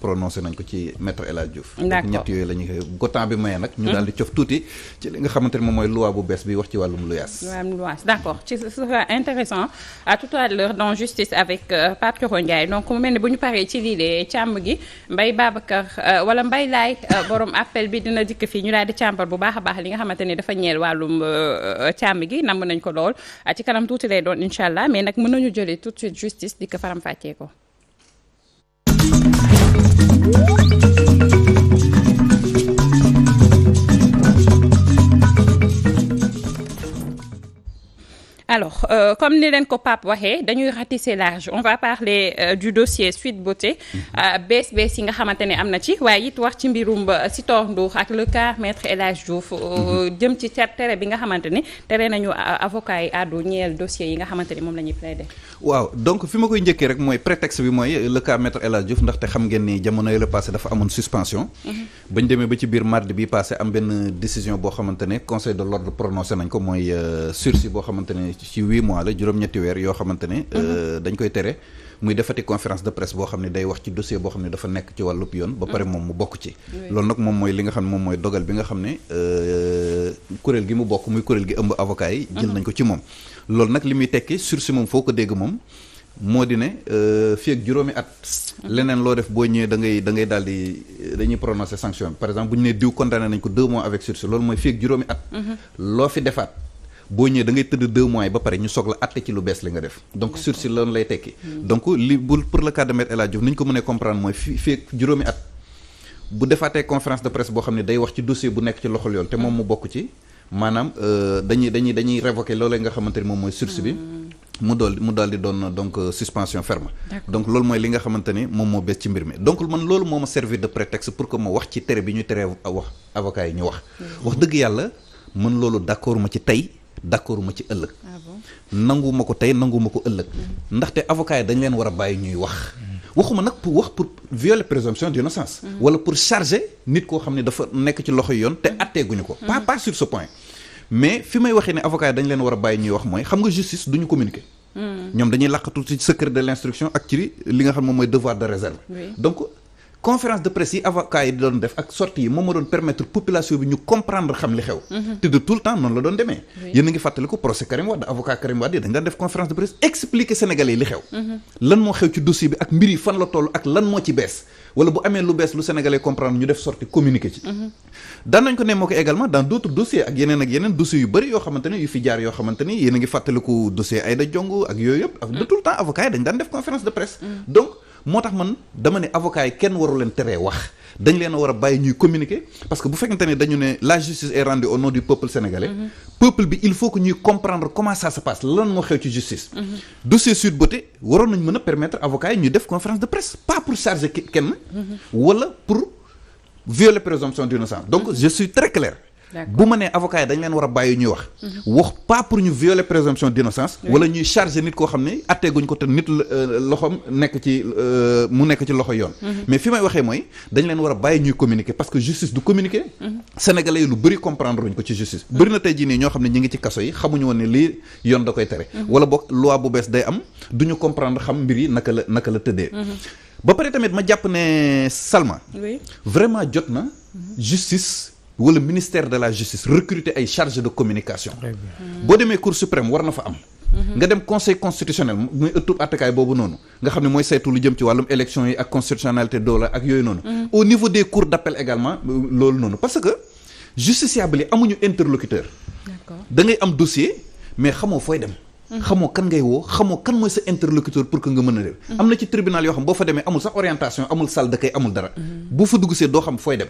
prononcé nañ ko ci maître El Hadj Diouf. d'accord ñett yooyu la ñuy ko temps bi maye nag. ñu daal di cof tuuti ci li nga xamante ne moom mooy loi bu bees bi wax ci wàllum luyaas. D'accord, ce sera intéressant tout à l'heure dans Justice avec Pape Thioro Ndiaye. Donc mu mel ne bu ñu paree ci lii de càmm gi Mbaye Babacar wala Mbaye Laay borom appel bi dina dikk fii ñu daal di càmbar bu baax a baax li nga xamante ni dafa ñeel wàllum càmm gi namm nañ ko lool ci kanam tuuti lay doon incha allah mais nag mën nañu jëlee tout de suite Justice di ko faram-fàccee ko. Alors comme ni leen ko Pape waxee dañuy ratisser large on va parler du dossier Sweet Beauté bees yi nga xamante ne am na ci waaye it wax ci mbirum Sitor Ndour ak le cas maître El Hadj Diouf jëm ci tere bi nga xamante ni tere nañu avocat yi àddu ñeel dossier yi nga xamante ni moom la ñuy plaider. waaw donc fi ma koy njëkkee rek mooy prétexte bi mooy le cas maître El Hadj Diouf ndaxte xam ngeen ni jamono yële passé dafa amoon suspension. bañ demee ba ci biir mardi bi passé am benn décision boo xamante ne conseil de l'ordre prononcé nañ ko mooy sursis boo xamante ne ci 8 mois la juróom-ñetti weer yoo xamante ne dañ koy tere muy defati conférence de presse boo xam ne day wax ci dossier boo xam ne dafa nekk ci wàllub yoon ba pare moom mu bokk ci loolu nag moom mooy li nga xam ne moom mooy dogal bi nga xam ne kuréel gi mu bokk muy kuréel gi ëmb avocat yi jël nañ ko ci moom loolu nag li muy tekki sursis moom foo ko dégg moom moo di ne fii ak juróomi at leneen loo def boo ñëwee da ngay daal di dañuy prononcer sanction par exemple bu ñu nee diw condamné nañ ko 2 mois avec sursis loolu mooy fii ak juróomi at loo fi defaat boo ñëwee da ngay tëdd 2 mois yi ba pare ñu soog la atte ci lu bees li nga def donc sursis loolu lay tekki donc li pour le cas de maître El Hadj Diouf ni ñu ko mënee comprendre mooy fii ak juróomi at bu defaatee conférence de presse boo xam ne day wax ci dossier bu nekk ci loxol yoon te moom mu bokk ci maanaam dañuy révoquer loolee nga xamante ni moom mooy sursis bi mu daal di doon donc suspension ferme donc loolu mooy li nga xamante ni moom moo bees ci mbir mi donc man loolu moo ma servir de prétexte pour que ma wax ci tere bi ñu teree wax avocat yi ñu wax dëgg yàlla man loolu d'accord ma ci tey d'accord ma ci ëllëg nangu ma ko tey nangu ma ko ëllëg ndaxte avocat yi dañ leen war a bàyyi ñuy waxuma nag pour violer présomption d'innocence wala pour charger nit koo xam ne dafa nekk ci loxo yoon te atteeguñu ko pas sur ce point mais fi may waxee ne avocat yi dañ leen war a bàyyi ñuy wax mooy xam nga justice duñu communiquer ñoom dañuy làqatu ci secret de l'instruction ak ci li nga xam moom mooy devoir de réserve donc conférence de presse yi avocat yi di doon def ak sortie yi moom ma doon permettre population bi ñu comprendre xam li xew te de tout le temps noonu la doon demee yéen a ngi fàttaliku procès Karim Wade avocat Karim Wade yi dañ daan def conférence de presse expliquer Sénégalais yi li xew lan moo xew ci dossier bi ak mbir yi fan la toll ak lan moo ci bees wala bu amee lu bees lu Sénégalais comprendre ñu def sortie communiquer ci daan nañ ko ne moo ko également dans d'autres dossiers ak yeneen dossiers yu bëri yoo xamante ne yu fi jaar yoo xamante ni yéen a ngi fàttaliku dossier Aïda Ndiongue ak yooyu yëpp de tout le temps avocat yi dañ daan def conférence de presse donc moo tax man dama ne avocat yi kenn waru leen teree wax dañ leen a war a bàyyi ñuy communiquer parce que bu fekkente ne dañu ne la justice est rendue au nom du peuple sénégalais peuple bi il faut que ñuy comprendre comment ça se passe lan moo xew ci justice dossier Sweet Beauté waroon nañ mën a permettre avocat yi ñuy def conférence de presse pas pour charger kenn wala pour violer présomption d'innocence donc je suis très clair bu ma nee avocat yi dañ leen war a bàyyi ñuy wax pas pour ñu violer présomption d'innocence wala ñuy charger nit koo xam ne atteeguñ ko te nit loxoom nekk ci mu nekk ci loxo yoon mais fi may waxee mooy dañ leen war a bàyyi ñuy communiquer parce que justice du communiquer sénégalais yi lu bëri comprendre uñ ko ci justice bëri na tey jii nii ñoo xam ne ñi ngi ci kaso yi xamuñu woon ne lii yoon da koy tere wala boog loi bu bees day am duñu comprendre xam mbir yi naka la tëddee ba pare tamit ma jàpp ne Salma vraiment jot na justice wala ministère de la justice recruter ay chargés de communication boo demee cour suprême war na fa am nga dem conseil constitutionnel muy ëttub attekaay boobu noonu nga xam ne mooy saytu lu jëm ci wàllum élection yi ak constitutionnalité doola ak yooyu noonu au niveau des cours d'appel également loolu noonu parce que justiciable yi amuñu interlocuteur da ngay am dossier mais xamoo fooy dem xamoo kan ngay woo xamoo kan mooy sa interlocuteur pour que nga mën a dem am na ci tribunal yoo xam boo fa demee amul sax orientation amul salle d'accueil amul dara bu fa dugg see doo xam fooy dem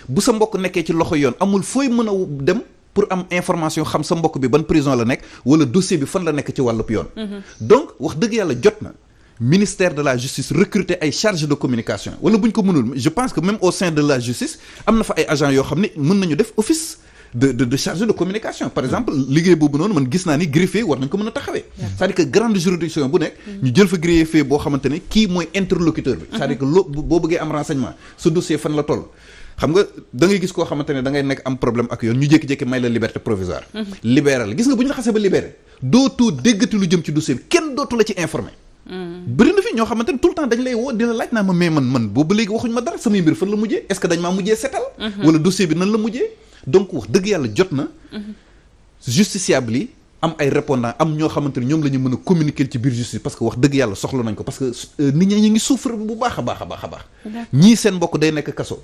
bu sa mbokk nekkee ci loxo yoon amul fooy mën a dem pour am information xam sa mbokk bi ban prison la nekk wala dossier bi fan la nekk ci wàllub yoon donc wax dëgg yàlla jot na ministère de la justice recruter ay chargés de communication wala bu ñu ko mënul je pense que même au sein de la justice am na fa ay agents yoo xam ne mën nañu def office de chargé de communication par exemple liggéey boobu noonu man gis naa ni greffier war nañ ko mën a taxawee c'est-à-dire que grande juridiction bu nekk ñu jël fa greffier boo xamante ne kii mooy interlocuteur bi c'est-à-dire que boo bëggee am renseignement sa dossier fan la toll xam nga da ngay gis koo xamante ne da ngay nekk am problème ak yoon ñu jékki-jékki may la liberté provisoire libéral gis nga bu ñu la xasee ba libéré dootoo déggati lu jëm ci dossier bi kenn dootu la ci informé bëri na fi ñoo xamante ne tout le temps dañ lay woo di la laaj naa ma mais man boobu léegi waxuñ ma dara samay mbir fan la mujjee est-ce que dañ maa mujjee setal wala dossier bi nan la mujjee donc wax dëgg yàlla jot na justiciable yi am ay répondants am ñoo xamante ne ñoom la ñu mën a communiquer ci biir justice parce que wax dëgg yàlla soxla nañ ko parce que nit ñi ñu ngi souffrir bu baax a baax a baax a baax ñii seen mbokk day nekk kaso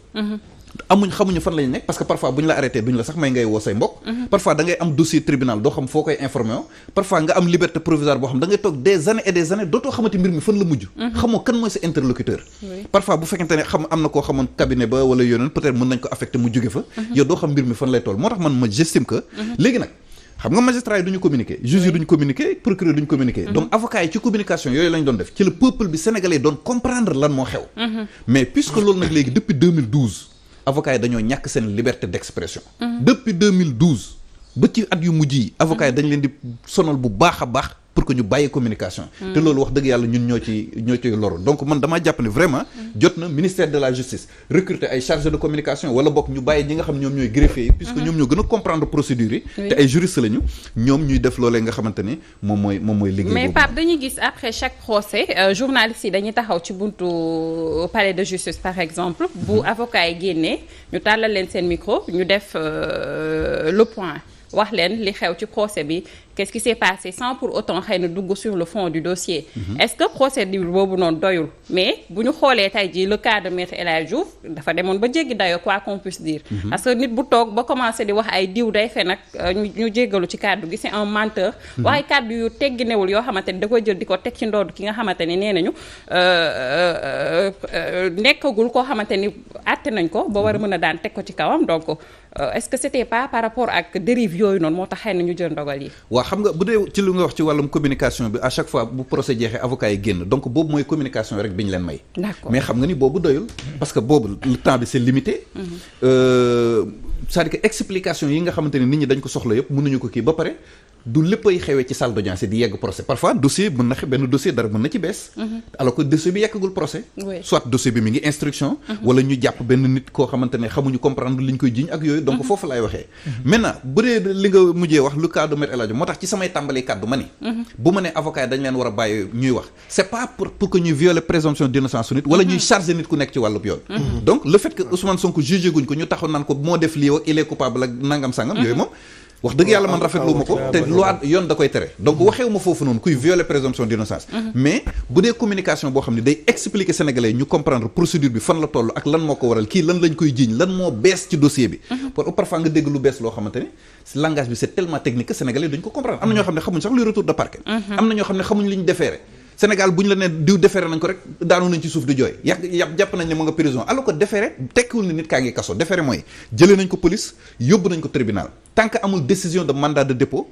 xamuñu fan lañu nekk parce que parfois bu ñu la arrêté duñu la sax may ngay woo say mbokk parfois da ngay am dossier tribunal doo xam foo koy informé o parfois nga am liberté provisoire boo xam da ngay toog des années et des années dootoo xamante mbir mi fan la mujj xamoo kan mooy sa interlocuteur parfois bu fekkente ne xam am na koo xamoon cabinet ba wala yóneen peut-être mën nañ ko affecté mu jóge fa yow doo xam mbir mi fan lay toll moo tax man ma j'estime que léegi nag xam nga magistrat yi duñu communiquer juge yi duñu communiquer procureur duñu communiquer donc avocats yi ci communication yooyu lañ doon def ci le peuple bi sénégalais doon comprendre lan moo xew mais puisque loolu nag léegi depuis 2012 avocats yi dañoo ñàkk seen liberté d'expression depuis 2012 ba ci at yu mujj yi avocats yi dañ leen di sonal bu baax a baax pour que ñu bàyyi communication te loolu wax dëgg yàlla ñun ñoo ci loru donc man damaa jàpp ne vraiment jot na ministère de la justice recruter ay chargés de communication wala bokk ñu bàyyi ñi nga xam ñoom ñooy greffier yi puisque ñoom ñoo gën a comprendre procédure yi te ay juristes lañu ñoom ñuy def loolee nga xamante ni moom mooy liggéey mais Pape dañuy gis après chaque procès journalistes yi dañuy taxaw ci buntu palais de justice par exemple bu avocat yi génnee ñu tàllal leen seen micro ñu def le point wax leen li xew ci procès bi qu'est-ce qui s'est passé sans pour autant xëy na dugg sur le fond du dossier est-ce que procédure boobu noonu doyul mais bu ñu xoolee tey jii le cas de maître El Hadji Diouf dafa demoon ba jéggi dayoo quoi qu'on puisse dire parce que nit bu toog ba commencé di wax ay diw day fe nag ñu jéggalu ci kàddu gi c'est un menteur waaye kàddu yu tegginewul yoo xamante ni da koy jël di ko teg ci ndodd ki nga xamante ni nee nañu nekkagul koo xamante ni àtte nañ ko ba war a mën a daan teg ko ci kawam donc est-ce que c'était pas par rapport ak dérive yooyu noonu moo tax xëy na ñu jël ndogal yi xam nga bu dee ci lu nga wax ci wàllum communication bi à chaque fois bu procès jeexee avocat yi génn donc boobu mooy communication rek bi ñu leen may mais xam nga ni boobu doyul parce que boobu le temps bi c'est limité c'est-à-dire que explication yi nga xamante ne nit ñi dañ ko soxla yëpp mënuñu ko kii ba pare du léppay xewee ci salle d'audience di yegg procès parfois dossier mën na benn dossier dara mën na ci bees alors que dossier bi yeggagul procès soit dossier bi mi ngi instruction wala ñu jàpp benn nit koo xamante ne xamuñu comprendre li ñu koy jiñ ak yooyu donc foofu laay waxee maintenant bu dee li nga mujjee wax le cas de maître El Hadji moo tax ci samay tàmbali kàddu ma ni bu ma ne avocat yi dañ leen war a bàyyi ñuy wax c'est pas pour que ñuy violer présomption d'innocence su nit wala ñuy charger nit ku nekk ci wàllub yoon donc le fait que Ousmane Sonko jugé guñ ko ñu taxaw naan ko moo def lii ak il est coupable ak nangam sangam yooyu moom wax dëgg yàlla man rafetlu ma ko te loi yoon da koy tere donc waxewu ma foofu noonu kuy violer présomption d'innocence mais bu dee communication boo xam ne day expliquer sénégalais ñu comprendre procédure bi fan la toll ak lan moo ko waral kii lan lañ koy jiiñ lan moo bees ci dossier bi parfois nga dégg lu bees loo xamante ne langage bi c'est tellement technique que sénégalais duñ ko comprendre am na ñoo xam ne xamuñ sax luy retour de parquet am na ñoo xam ne xamuñ li ñu déféré Sénégal bu ñu la ne diw déféré nañ ko rek daanu nañ ci suuf di jooy jàpp nañ ne mu nga prison alors que déféré tekkiwul ne nit kaa ngi kaso déféré mooy jëlee nañ ko police yóbbu nañ ko tribunal tant que amul décision de mandat de dépôt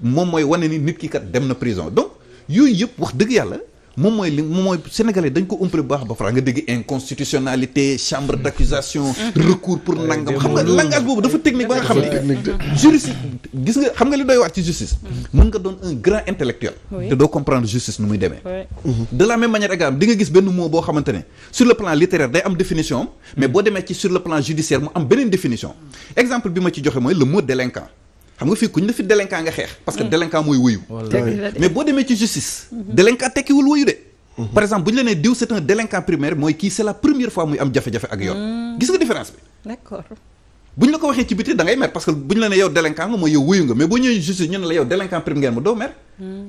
moom mooy wane ni nit ki kat dem na prison donc yooyu yëpp wax dëgg yàlla moom mooy sénégalais dañ ko umpale bu baax ba fara nga dégg inconstitutionnalité chambre d'accusation recours pour nangam xam nga langage boobu dafa technique ba nga xam ne juriste gis nga xam nga li doy waat ci justice mën nga doon un grand intellectuel te doo comprendre justice nu muy demee de la même manière également di nga gis benn mot boo xamante ne sur le plan littéraire day am définition am mais boo demee ci sur le plan judiciaire mu am beneen définition exemple bi ma ci joxe mooy le mot délinquant xam nga fii kuñ la fi délinquant nga xeex parce que délinquant mooy wëyu mais boo demee ci justice délinquant tekkiwul wëyu de par exemple bu ñu la nee diw c'est un délinquant primaire mooy kii c'est la première fois muy am jafe-jafe ak yoon gis nga différence bi d'accord bu ñu la ko waxee ci biti da ngay mer parce que bu ñu la ne yow délinquant nga mooy yow wëyu nga mais boo ñëwee justice ñu ne la yow délinquant primaire ma doo mer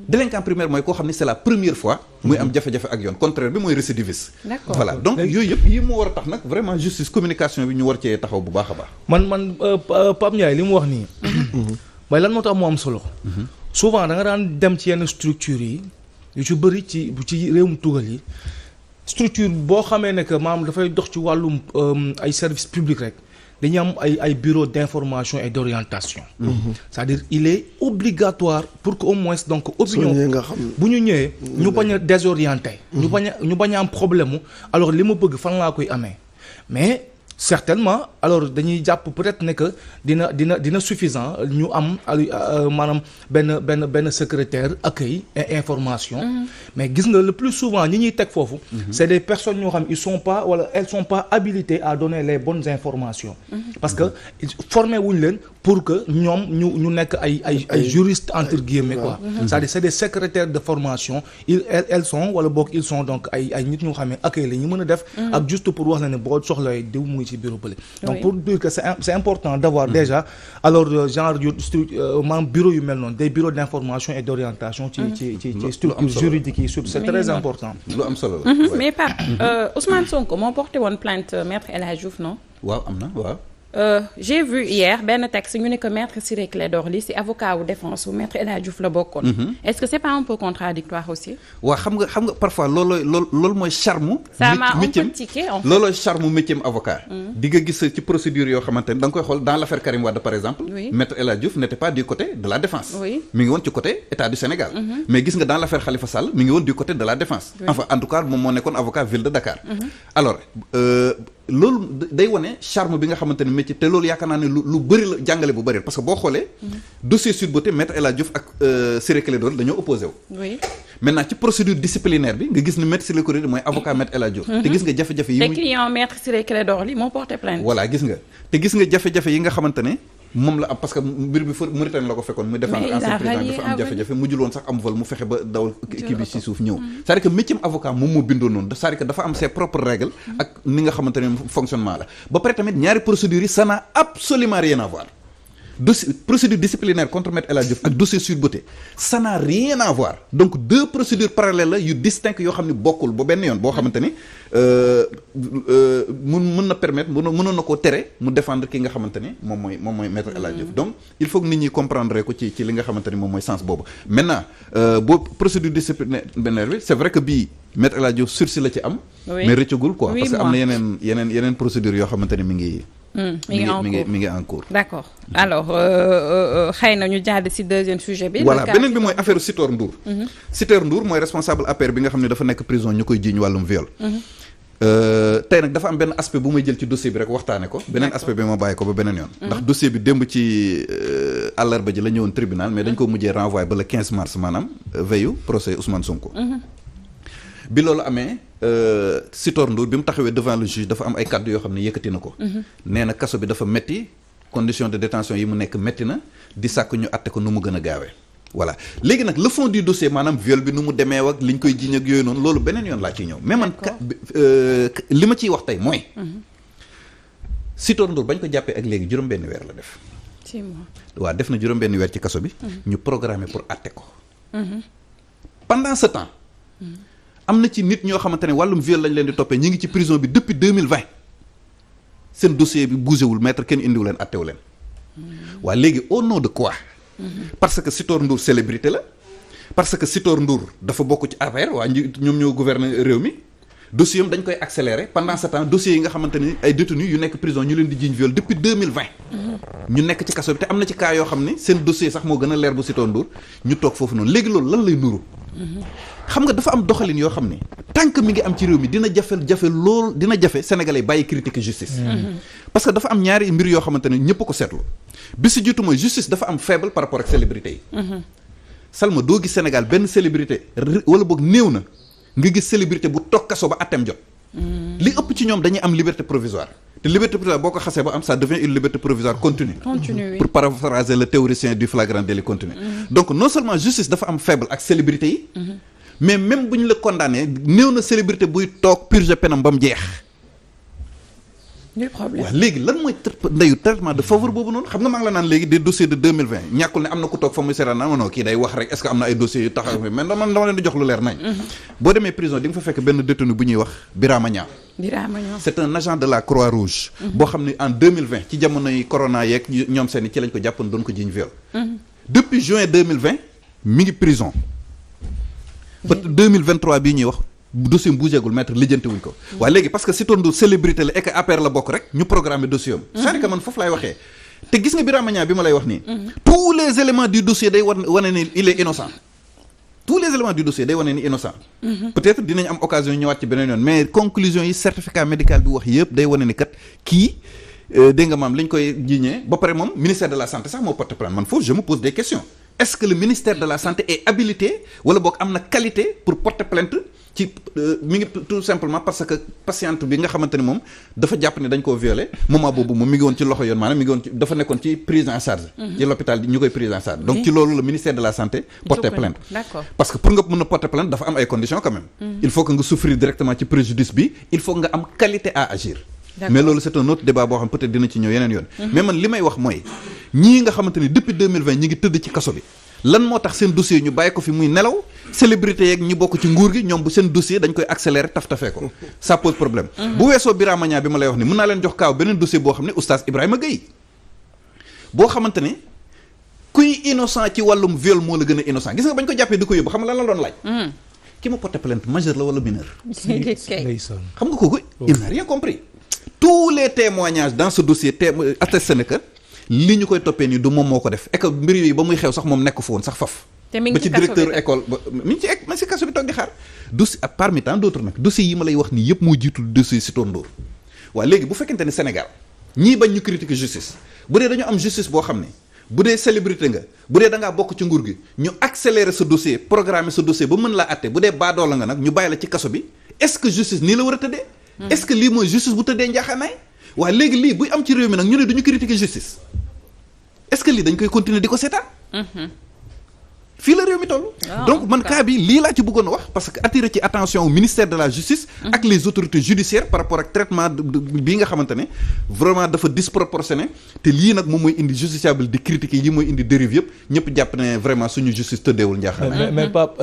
délinquant primaire mooy koo xam ne c'est la première fois muy am jafe-jafe ak yoon contraire bi mooy récidiviste voilà donc yooyu yëpp yi moo war a tax nag vraiment justice communication bi ñu war cee taxaw bu baax a baax man Pape Ndiaye li mu wax nii mooy lan moo tax mu am solo souvent da nga daan dem ci yenn structures yi yu ci bëri ci réewum tugal yi structure boo xamee ne que maanaam dafay dox ci wàllum ay services publics rek dañuy am ay bureau d'information et d'orientation c'est-à-dire il est obligatoire pour que au moins donc opinion bu ñu ñëwee ñu bañ a désorienter ñu bañ a am problème mu alors li ma bëgg fan laa koy amee mais certainement alors dañuy jàpp peut-être ne que dina suffisant ñu am maanaam benn secrétaire accueil et information mais gis nga le plus souvent ñi ñuy teg foofu c'est des personnes ñoo xam elles sont pas habilitées à donner les bonnes informations parce que formé wuñ leen pour que ñoom ñu nekk ay juristes entre guillemets quoi. C'est-à-dire c'est des secrétaires de formation elles sont wala boog ils sont donc ay nit ñu xam ne accueil la ñu mën a def. ak juste pour wax la ne boo soxlawee diw muy ci bureau bële. donc pour dire que c'est important d'avoir déjà alors genre maanaam bureau yu mel noonu des bureaux d'information et d'orientation ci structure juridique yi c'est très important. lu am solo la. mais Pape Ousmane Sonko moo porté woon plainte maître El Hadji Diouf non. waaw am na waaw. J'ai vu hier benn texte ñu ne que maître Ciré Clédor Ly ci avocat wu défense bu maître El Hadji Diouf la bokkoon. Est-ce que c'est pas un peu contradictoire aussi. waaw xam nga parfois loolu mooy charme. ça m'a un peu tiqué en fait. loolooy charme métier avocat. di nga gis ci procédure yoo xamante ne da nga koy xool dans l'affaire Karim Wade par exemple. Oui. maître El Hadji Diouf n'était pas du côté de la défense. Oui. mi ngi woon ci côté état du Sénégal. mais gis nga dans l'affaire Khalifa Sall mi ngi woon du côté de la défense. Oui. enfin en tout cas moom moo nekkoon avocat ville de Dakar. alors loolu day wane charme bi nga xamante ne métier te loolu yaakaar naa ne lu bëri la jàngale bu bëri parce que boo xoolee. dossier Sweet Beauté maître El Hadji Diouf ak Ciré Clédor dañoo opposé wu. oui. maintenant ci procédure disciplinaire bi nga gis ne maître Ciré Clédor mooy avocat maître El Hadji Diouf. te gis nga jafe-jafe yi te client maître Ciré Clédor Ly moo porté plainte. voilà gis nga te gis nga jafe-jafe yi nga xamante ne moom la am parce que mbir bi fa Mauritanie la ko fekkoon muy défendre ancien président dafa am jafe-jafe mujjul woon sax am vol mu fexe ba dawal kii bi ci suuf ñëw c'est-à-dire que métier avocat moom moo bindoo noonu c'est-à-dire que dafa am ses propres règles ak ni nga xamante ne fonctionnement la ba pare tamit ñaari procédures yi ça n'a absolument rien à voir dossier procédure disciplinaire contre maître El Hadji Diouf ak dossier Sweet Beauté ça n'a rien à voir donc deux procédures parallèles la yu distinctes yoo xam ne bokkul ba benn yoon boo xamante ni mën na permettre mënoon na koo tere mu défendre ki nga xamante ni moom mooy maître El Hadji Diouf donc il faut que nit ñi comprendre ko ci li nga xamante ni moom mooy sens boobu maintenant boo procédure disciplinaire bi c'est vrai que bii maître El Hadji Diouf sursis la ci am mais rëccagul quoi parce que am na yeneen procédures yoo xamante ni mi ngi en cours. D'accord alors xëy na ñu jàdd ci deuxième sujet bi. voilà beneen bi mooy affaire Sitor Ndour. Sitor Ndour mooy responsable APR bi nga xam ne dafa nekk prison ñu koy jiiñ wàllum viol. tey nag dafa am benn aspect bu may jël ci dossier bi rek waxtaane ko. beneen aspect bi ma bàyyi ko ba beneen yoon. ndax dossier bi démb ci àllarba ji la ñëwoon tribunal mais dañ ko mujjee renvoyé ba le 15 mars maanaam veillu procès Ousmane Sonko. bi loolu amee Sitor Ndour bi mu taxawee devant le juge dafa am ay kàddu yoo xam ne yëkkati na ko. nee na kaso bi dafa metti condition de détention yi mu nekk metti na di sàkk ñu àtte ko nu mu gën a gaawee. voilà léegi nag le fond du dossier maanaam viol bi nu mu demee ak liñ koy jiiñ ak yooyu noonu loolu beneen yoon laa ciy ñëw. mais man li ma ciy wax tey mooy. Sitor Ndour bañ ko jàppee ak léegi juróom-benni weer la def. 6 mois. waaw def na juróom-benni weer ci kaso bi. ñu programmé pour àtte ko. pendant ce temps. am na ci nit ñoo xamante ne wàllum viol lañ leen di toppee ñi ngi ci prison bi depuis 2020 seen dossier bi bougé wul maître kenn indiwu leen attewu leen waa léegi au nom de quoi parce que Sitor Ndour célébrité la parce que Sitor Ndour dafa bokk ci APR waa ñoom ñoo gouverner réew mi dossier am dañ koy accélérer pendant ce temps dossiers yi nga xamante ni ay détenus yu nekk prison ñu leen di jiiñ viol depuis 2020 ñu nekk ci kaso bi te am na ci cas yoo xam ne seen dossier sax moo gën a leer bu Sitor Ndour ñu toog foofu noonu léegi loolu lan lay nuru xam nga dafa am doxalin yoo xam ne tant que mi ngi am ci réew mi dina jafe lool dina jafe sénégalais bàyyi critique justice parce que dafa am ñaari mbir yoo xamante ne ñëpp ko seetlu bi si jiitu mooy justice dafa am faible par rapport ak célébrité yi Salma doo gis Sénégal benn célébrité wala boog néew na nga gis célébrité bu toog kaso ba atteem jot li ëpp ci ñoom dañuy am liberté provisoire te liberté provisoire boo ko xasee ba am ça devient une liberté provisoire continue oui. pour paraphraser le théoricien du flagrant délit continu donc non seulement justice dafa am faible ak célébrité yi mais même bu ñu la condamné néew na célébrité buy toog purger penam ba mu jeex du problème waaw léegi lan mooy ndeyu traitement de faveur boobu noonu xam nga maa ngi la naan léegi des dossiers de 2020 ñàkkul ne am na ku toog fa muy seetaan non kii day wax rek est-ce que am na ay dossiers yu taxaw mais dama leen di jox lu leer nañ boo demee prison di nga fa fekk benn détenu bu ñuy wax Birama Niang c'est un agent de la Croix-Rouge boo xam ne en 2020 ci jamonoy corona yeeg ñoom seen ci lañ ko jàppoon doon ko jiiñ viol depuis juin 2020 mi ngi prison ba 2023 bii ñuy wax dossier mu bougéegul maître lijjanti wuñ ko waaye léegi parce que Sitor Ndour célébrité la et que APR la bokk rek ñu programmé dossier am c'est-à-dire que man foofu laay waxee te gis nga Birama Niang bi ma lay wax nii tous les éléments du dossier day wane ni il est innocent tous les éléments du dossier day wane ni innocent peut-être dinañ am occasion ñëwaat ci beneen yoon mais conclusion yi certificat médical bi wax yëpp day wane ni kat kii dégg nga maam li ñu koy jiiñee ba pare moom ministère de la santé sax moo porte plainte man foofu je me pose des questions est-ce que le ministère de la santé est habilité wala boog am na qualité pour porter plainte ci mi ngi tout simplement parce que patiente bi nga xamante ni moom dafa jàpp ne dañ koo violé moment boobu moom mi ngi woon ci loxo yoon maanaam mi ngi woon ci dafa nekkoon ci prise en charge ci l'hôpital ñu koy prise en charge donc ci loolu le ministère de la santé porter plainte parce que pour nga mën a porter plainte dafa am ay conditions quand même il faut que nga souffrir directement ci préjudice bi il faut nga am qualité à agir mais loolu c'est un autre débat boo xam peut-être dina ci ñëw yeneen yoon mais man li may wax mooy ñii nga xamante ni depuis 2020 ñi ngi tëdd ci kaso bi lan moo tax seen dossier ñu bàyyi ko fi muy nelaw célébrité yeeg ñi bokk ci nguur gi ñoom bu seen dossier dañ koy accélérer taf-tafee ko ça pose problème bu weesoo Birama Niang bi ma lay wax ni mën naa leen jox kaaw beneen dossier boo xam ne oustaz Ibrahima Gueye boo xamante ne kuy innocent ci wàllum viol moo la gën a innocent gis nga bañ ko jàppee di ko yóbbu xam nga lan la doon laaj ki ma porté plainte majeur la wala mineur xam nga kooku il n'a rien compris tous les témoignages dans ce dossier attesté na que li ñu koy toppee nii du moom moo ko def et que mbir yooyu ba muy xew sax moom nekk fa woon sax faf ba ci directeur école ba mi ngi ci kaso bi toog di xaar dossier parmi tant d'autres nag dossiers yi ma lay wax nii yëpp moo jiitul dossier Sitor Ndour waaw léegi bu fekkente ne Sénégal ñii bañ ñu critiquer justice bu dee dañu am justice boo xam ne bu dee célébrité nga bu dee da ngaa bokk ci nguur gi ñu accélérer sa dossier programmer sa dossier ba mën laa atte bu dee baadoola nga nag ñu bàyyi la ci kaso bi est-ce que justice nii la war a tëddee est-ce que lii mooy justice bu tëddee njaaxaanaay waaye léegi lii buy am ci réew mi nag ñu ne duñu critiquer justice est-ce que lii dañ koy continuer di ko seetaan fii la réew mi toll donc man cas bi lii laa ci bëggoon a wax parce que attirer ci attention au ministère de la justice ak les autorités judiciaires par rapport ak traitement bii nga xamante ne vraiment dafa disproportionné te lii nag moom mooy indi justiciable di critiquer yi mooy indi dérive yëpp ñëpp jàpp ne vraiment suñu justice tëddeewul njaaxaan mais Pape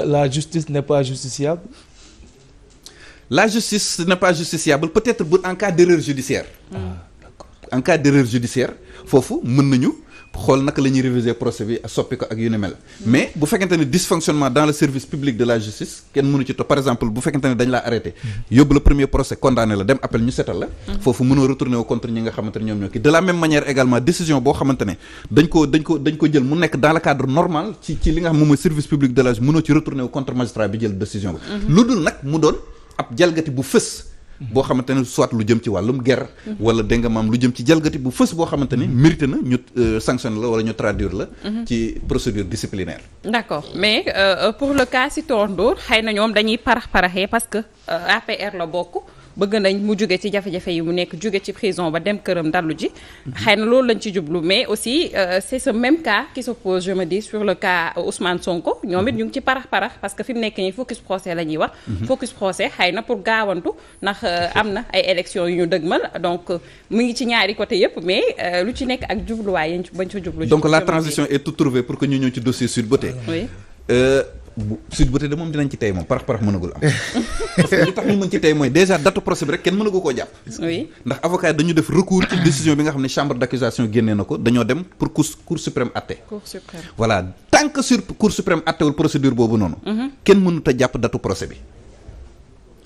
la justice n'est pas justiciable. La justice n'est pas justiciable peut-être bu en cas d'erreur judiciaire en cas d'erreur judiciaire foofu mën nañu xool naka la ñuy réviser procès bi soppi ko ak yu ne mel mais bu fekkente ne dysfonctionnement dans le service public de la justice kenn mënu ci topp par exemple bu fekkente ne dañ laa arrêté yóbbu la premier procès condamné la dem appel ñu setal la foofu mënoo retourner au contre ñi nga xamante ne ñoom ñoo kii de la même manière également décision boo xamante ne dañ ko jël mu nekk dans le cadre normal ci li nga xam moom mooy service public de la justice mënoo ci retourner au contre magistrat bi jël décision bi lu dul nag mu doon ab jalgati bu fës boo xamante ne soit lu jëm ci wàllum guerre wala dégg nga maam lu jëm ci jalgati bu fës boo xamante ni mérité na ñu sanctionner la wala ñu traduire la ci procédure disciplinaire d'accord mais pour le cas Sitor Ndour xëy na ñoom dañuy paraxee parce que APR la bokk bëgg nañ mu jóge ci jafe-jafe yi mu nekk jóge ci prison ba dem këram dallu ji xëy na loolu lañ ci jublu mais aussi c'est ce même cas qui se pose je me dis sur le cas Ousmane Sonko ñoom it ñu ngi ci parax parce que fi mu nekk nii focus procès la ñuy wax focus procès xëy na pour gaawantu ndax am na ay élections yu ñu dëgmal donc mu ngi ci ñaari côté yëpp mais lu ci nekk ak jubluwaay yi bañ ci jublu donc la transition est toute trouvée pour que ñu ñëw ci dossier Sweet Beauté oui Sweet Beauté de moom dinañ ci tey moom parax mënagul am parce que li tax ñu mën ci tey mooy déjà date procès bi rek kenn mënagu koo jàpp oui ndax avocat yi dañu def recours ci décision bi nga xam ne chambre d'accusation génnee na ko dañoo dem pour cour suprême atte voilà tant que sur cour suprême attewul procédure boobu noonu kenn mënut a jàpp date procès bi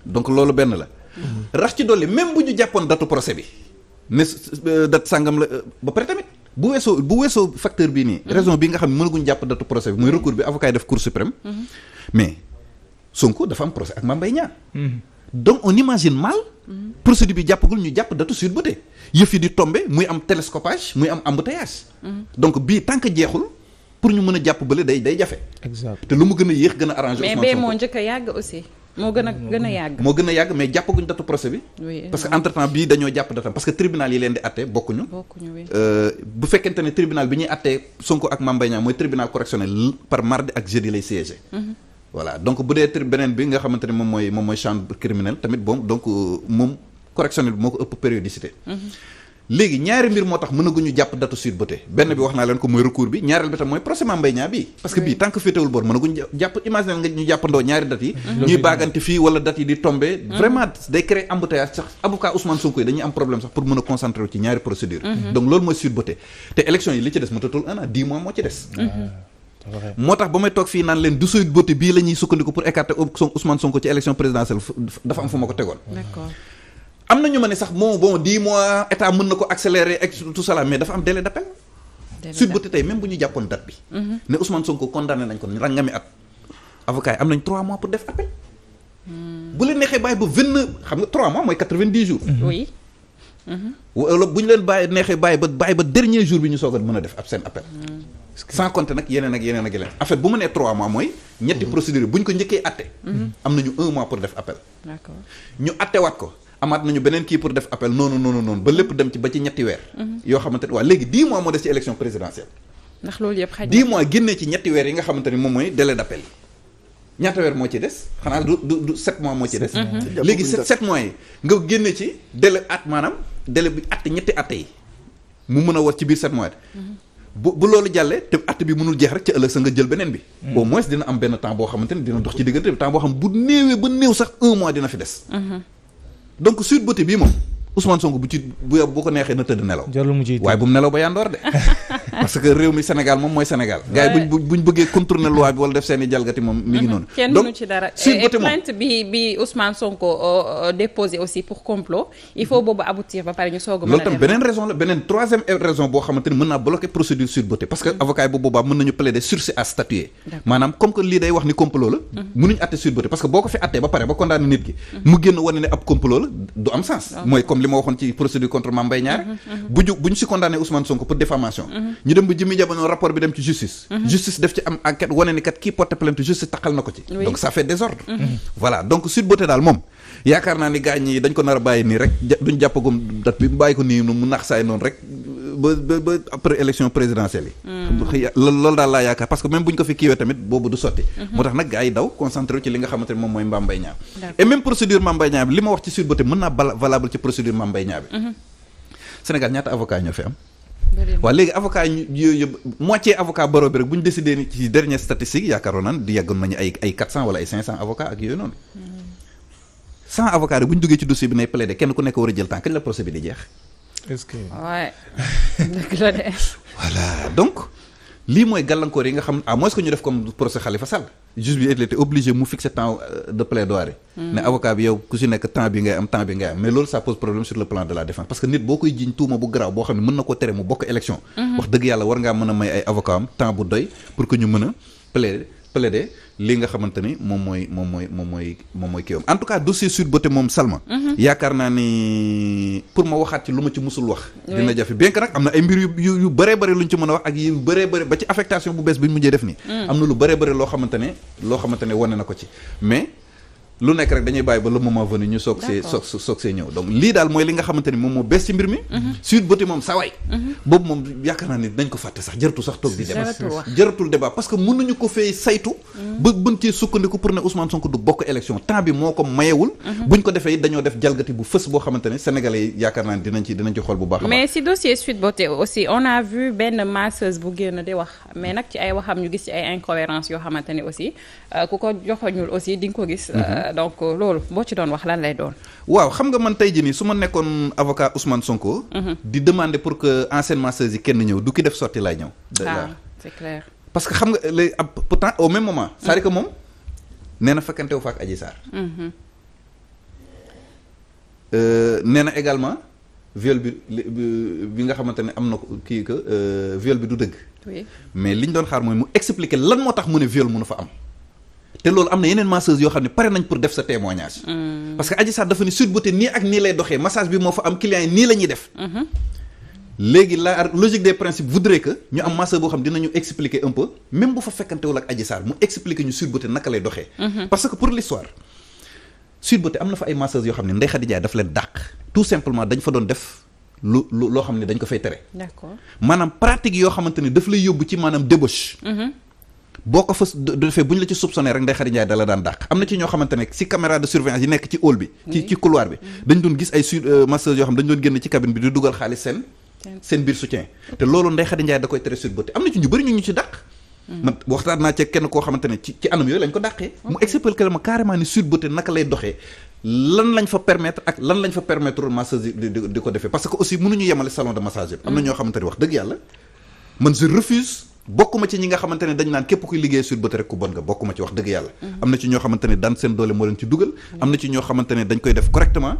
donc loolu benn la rax ci dolli même bu ñu jàppoon date procès bi ne date sàngam la ba pare tamit bu weesoo facteur bii nii raison bi nga xam ne mënaguñ jàpp date procès bi muy recours bi avocat yi def cour suprême mais Sonko dafa am procès ak Mame Mbaye Niang donc on imagine mal procédure bi jàppagul ñu jàpp date Sweet Beauté yëf yi di tomber muy am télescopage muy am embouteillage donc bii tant que jeexul pour ñu mën a jàpp bële day jafe exact te lu mu gën a yéex gën a arrangé mais bee moo njëkk a yàgg aussi moo gën a yàgg moo gën a yàgg mais jàppaguñ datu procès bi parce que entre temps bii dañoo jàpp datam parce que tribunal yi leen di atte bokkuñu bu fekkente ne tribunal bi ñuy attee Sonko ak Mame Mbaye Niang mooy tribunal correctionnel par mardi ak jeudi lay siéger voilà donc bu dee beneen bi nga xamante ne moom mooy chambre criminelle tamit bon donc moom correctionnel bi moo ko ëpp périodicité léegi ñaari mbir moo tax mënaguñu jàpp datu Sweet Beauté benn bi wax naa leen ko mooy recours bi ñaareel bi tam mooy procès Mame Mbaye Niang bi parce que bii tant que féetewul boor mënaguñu jàpp imaginer nga ñu jàppandoo ñaari dat yi ñuy baagante fii wala dat yi di tomber vraiment day créer embouteillage sax avocat Ousmane Sonko yi dañuy am problème sax pour mën a concentrer wu ci ñaari procédure donc loolu mooy Sweet Beauté te élection yi li ci des mu tatul 1 an 10 mois moo ci des moo tax ba may toog fii naan leen du Sweet Beauté bii la ñuy sukkandiku pour écarter Ousmane Sonko ci élection présidentielle dafa am fu ma ko tegoon am na ñu ma ne sax bon 10 mois état mën na ko accélérer ak tout ça mais dafa am délai d'appel Sweet Beauté tey même bu ñu jàppoon date bi ne Ousmane Sonko condamné nañ ko rangami at avocat yi am nañ 3 mois pour def appel bu leen neexee bàyyi ba 29 xam nga 3 mois mooy 90 jours oui wala bu ñu leen neexee bàyyi ba dernier jour bi ñu soog a mën a def ab seen appel sans compter nag yeneen ak yeneen ak yeneen en fait bu mu nee 3 mois mooy ñetti procédures yi bu ñu ko njëkkee atte am nañu 1 mois pour def appel d'accord ñu attewaat ko amaat nañu beneen kii pour def appel noonu ba lépp dem ci ba ci ñetti weer yoo xamante ne waa léegi 10 mois moo des ci élection présidentielle ndax loolu yëpp xaj 10 mois génnee ci ñetti weer yi nga xamante ni moom mooy délai d'appel yi ñaata weer moo ci des xanaa du 7 mois moo ci des léegi 7 mois yi nga génne ci délai maanaam délai bi atte ñetti atte yi mu mën a war ci biir 7 mois bu loolu jàllee te atte bi mënul jeex rek ca ëllëg sa nga jël beneen bi au moins dina am benn temps boo xamante ni dina dox ci diggante bi temps boo xam bu néewee ba néew sax 1 mois dina fi des donc Sweet Beauté bii moom Ousmane Sonko bu ko neexee na tëdd nelaw waaye bu mu nelaw ba yandoor de parce que réew mi Sénégal moom mooy Sénégal gars yi buñ bëggee contourner loi bi wala def seen i jalgati moom mi ngi noonu kenn mënu ci dara et plainte bi Ousmane Sonko déposé aussi pour complot il faut boobu aboutir ba pare ñu soog a mën a loolu tam beneen raison la beneen troisième raison boo xamante ni mën naa bloquer procédure Sweet Beauté parce que avocat yi bu boobaa mën nañu plaider sursis à statuer maanaam comme que lii day wax ni complot la mënuñu atte Sweet Beauté parce que boo ko fi attee ba pare ba condamné nit ki mu génn wane ne ab complot la du am sens mooy comme li ma waxoon ci procédure contre Mame Mbaye Niang bu ñu si condamné Ousmane Sonko pour diffamation ñu dem ba jëmmi jamono rapport bi dem ci justice justice def ci am enquête wane ni kat kii porte plainte justice taxal na ko ci donc ça fait désordre voilà donc Sweet Beauté daal moom yaakaar naa ni gars ñi dañ ko nar a bàyyi nii rek duñ jàppagum date bi bàyyi ko nii mu nax saay noonu rek ba après élection présidentielle yi loolu daal laa yaakaar parce que même bu ñu ko fi kiiwee tamit boobu du sotti moo tax nag gars yi daw concentré ci li nga xamante ne moom mooy Mame Mbaye Niang et même procédure Mame Mbaye Niang bi li ma wax ci Sweet Beauté mën naa valable ci procédure Mame Mbaye Niang bi Sénégal ñaata avocat ñoo fi am waaw léegi avocat yooyu yëpp moitié avocat barreau bi rek bu ñu décidé ni ci dernière statistique yaakaaroon naan di yàggoon nañu ay 400 wala ay 500 avocats ak yooyu noonu 100 avocats rek bu ñu duggee ci dossier bi nay plaider kenn ku nekk war a jël temps kañ la procès bi di jeex est-ce que ouais dëgg la de voilà donc lii mooy gàllankoor yi nga xam à moins que ñu def comme procès Khalifa Sall juge bi il était obligé mu fixer temps de plaidoirie ne avocat bi yow ku si nekk temps bi ngay am mais loolu ça pose problème sur le plan de la défense parce que nit boo koy jiñ tuuma bu garaaw boo xam ne mën na ko tere mu bokk élection wax dëgg yàlla war ngaa mën a may ay avocat am temps bu doy pour que ñu mën a plaider li nga xamante ni moom mooy kii am en tout cas dossier Sweet Beauté moom Salma yaakaar naa ni pour ma waxaat ci lu ma ci musul wax dina jafe bien que nag am na ay mbir yu bëree bëri lu ñu ci mën a wax ak yu bëree bëri ba ci affectation bu bees bi ñu mujjee def nii am na lu bëree bëri loo xamante ne wane na ko ci mais lu nekk rek dañuy bàyyi ba le moment venu ñu soog see ñëw donc lii daal mooy li nga xamante ni moom moo bees ci mbir mi Sweet Beauté moom sawaay boobu moom yaakaar naa ni dañ ko fàtte sax jaratul sax toog di débat jaratul débat parce que mënuñu ko fee saytu ba bën cee sukkandiku pour ne Ousmane Sonko du bokk élection temps bi moo ko mayewul buñ ko defee dañoo def jalgati bu fës boo xamante ne sénégalais yi yaakaar naa ni dinañ ci xool bu baax mais si dossier Sweet Beauté aussi on a vu benn masseuse bu génn di wax mais nag ci ay waxam ñu gis ci ay incohérences yoo xamante ne aussi ku ko joxoñul aussi di nga ko gis donc loolu boo ci doon wax lan lay doon waaw xam nga man tey jii nii su ma nekkoon avocat Ousmane Sonko di demander pour que ancienne masseuse yi kenn ñëw du ki def sortie laay ñëw c'est clair parce que xam nga léegi pourtant au même moment c'est-à-dire que moom nee na fekkantewu fa ak Adji Sarr nee na également viol bi nga xamante ne am na kii que viol bi du dëgg mais li ñu doon xaar mooy mu expliquer lan moo tax mu ne viol mënu fa am te loolu am na yeneen masseuses yoo xam ne pare nañ pour def sa témoignage parce que Adji Sarr dafa ni Sweet Beauté nii ak nii lay doxee massage bi moo fa am clients yi nii la ñuy def léegi la logique des principes voudrait que ñu am masseur boo xam dinañu expliquer un peu même bu fa fekkantewul ak Adji Sarr mu expliquer ñu Sweet Beauté naka lay doxee parce que pour l'histoire Sweet Beauté am na fa ay masseuses yoo xam ne Ndeye Khady Ndiaye daf leen dàq tout simplement dañ fa doon def loo xam ne dañ ko fay tere d'accord maanaam pratique yoo xamante ne daf lay yóbbu ci maanaam débauche boo ko fas defee bu ñu la ci soupçonné rek Ndeye Khady Ndiaye dala daan dàq am na ci ñoo xamante ne ci caméra de surveillance yi nekk ci hall bi ci couloir bi dañ doon gis ay masseuses yoo xam dañ doon génn ci cabine bi di dugal xaalis seen biir soutien te loolu Ndeye Khady Ndiaye da koy tere Sweet Beauté am na ci ñu bëri ñu ci dàq man waxtaan naa ci kenn koo xamante ne ci anam yooyu lañ ko dàqee mu expliqué ma carrément ni Sweet Beauté naka lay doxee lan lañ fa permettre ak lan lañ fa permettre masseuse di ko defee parce que aussi mënuñu yemale salon de massage yëpp am na ñoo xamante ne wax dëgg yàlla man je refuse bokkuma ci ñi nga xamante ne dañ naan képp kuy liggéey Sweet Beauté rek ku bon nga bokkuma ci wax dëgg yàlla am na ci ñoo xamante ne daan seen doole moo leen ci dugal am na ci ñoo xamante ne dañ koy def correctement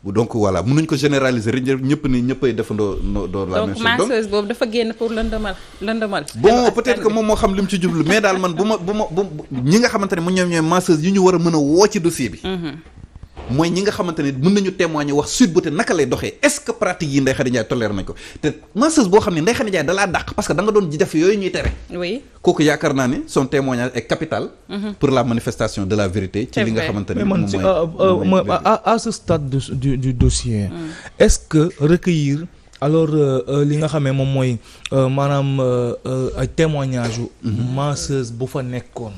donc voilà mënuñ ko généraliser rek ñëpp ni ñëppay defandoo doo la même chose donc masseuse boobu dafa génn pour lëndëmal bon peut-être que moom moo xam li mu ci jublu mais daal man bu ma ñi nga xamante ne mu ñoom ñooy masseuse yi ñu war a mën a woo ci dossier bi mooy ñi nga xamante ne mën nañu témoigner wax Sweet Beauté naka lay doxee est-ce que pratique yi Ndeye Khady Ndiaye toléré nañ ko te masseuse boo xam ne Ndeye Khady Ndiaye da laa dàq parce que da nga doon def yooyu ñuy tere. oui kooku yaakaar naa ne son témoignage est capital. pour la manifestation de la vérité. ci li nga xamante ne moom mooy à ce stade du dossier. est-ce que recueillir alors li nga xamee moom mooy maanaam ay témoignage yu masseuse bu fa nekkoon.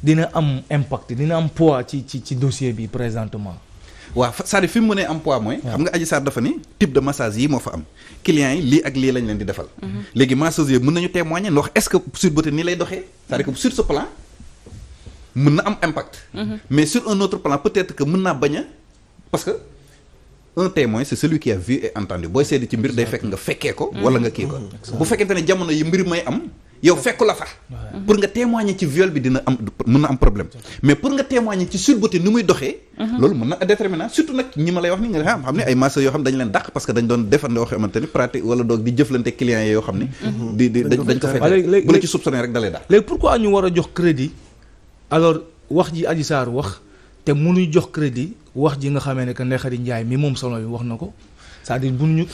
dina am impact dina am poids ci dossier bi présentement. waaw c'est-à-dire fi mu mënee am poids mooy. xam nga Adji Sarr dafa ni type de massage yi moo fa am clients yi lii ak lii lañ leen di defal. léegi masseuses yi mën nañu témoigner wax est-ce que Sweet Beauté nii lay doxee c'est-à-dire que sur ce plan mën na am impact. mais sur un autre plan peut-être que mën naa bañ a parce que un témoin c'est celui qui a vu et entendu booy seede ci mbir day fekk nga fekkee ko. wala nga kii ko bu fekkente ne jamono yi mbir may am. yow fekku la fa pour nga témoigner ci viol bi dina am mën na am problème mais pour nga témoigner ci Sweet Beauté ni muy doxee loolu mën na déterminant surtout nag ñi ma lay wax ni nga xam ne ay masseurs yoo xam dañ leen dàq parce que dañ doon defandoo xamante ni pratique wala doog di jëflante clients yi yoo xam ne dañ ko fekk bu la ci soupçonné rek dalee daal léegi pourquoi ñu war a jox crédit alors wax ji Adji Sarr wax te mënuy jox crédit wax ji nga xamee ne que Ndeye Khady Ndiaye mi moom solo bi wax na ko c'est-à-dire bu ñu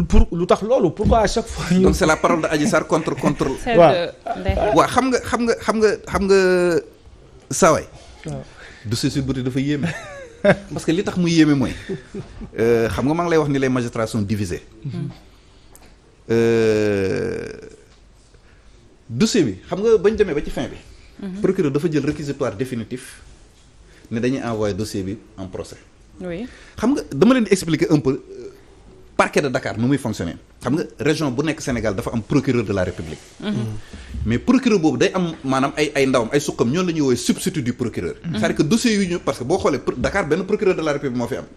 pour lu tax loolu pourquoi à chaque fois ñu donc c'est la parole de Adji Sarr contre waaw xam nga saway dossier Sweet Beauté dafa yéeme parce que li tax mu yéeme mooy xam nga maa ngi lay wax ni les magistrats sont divisés dossier bi xam nga bañ demee ba ci fin bi procureur dafa jël réquisitoire définitif ne dañuy envoyer dossier bi en procès oui xam nga dama leen di expliquer un peu parquet de Dakar nu muy fonctionner xam nga région bu nekk Sénégal dafa am procureur de la République. mais procureur boobu day am maanaam ay ndawam ay suqam ñoom la ñuy woowee substitut du procureur. c'est-à-dire que dossier yu ñu parce que boo xoolee Dakar benn procureur de la République moo fi am.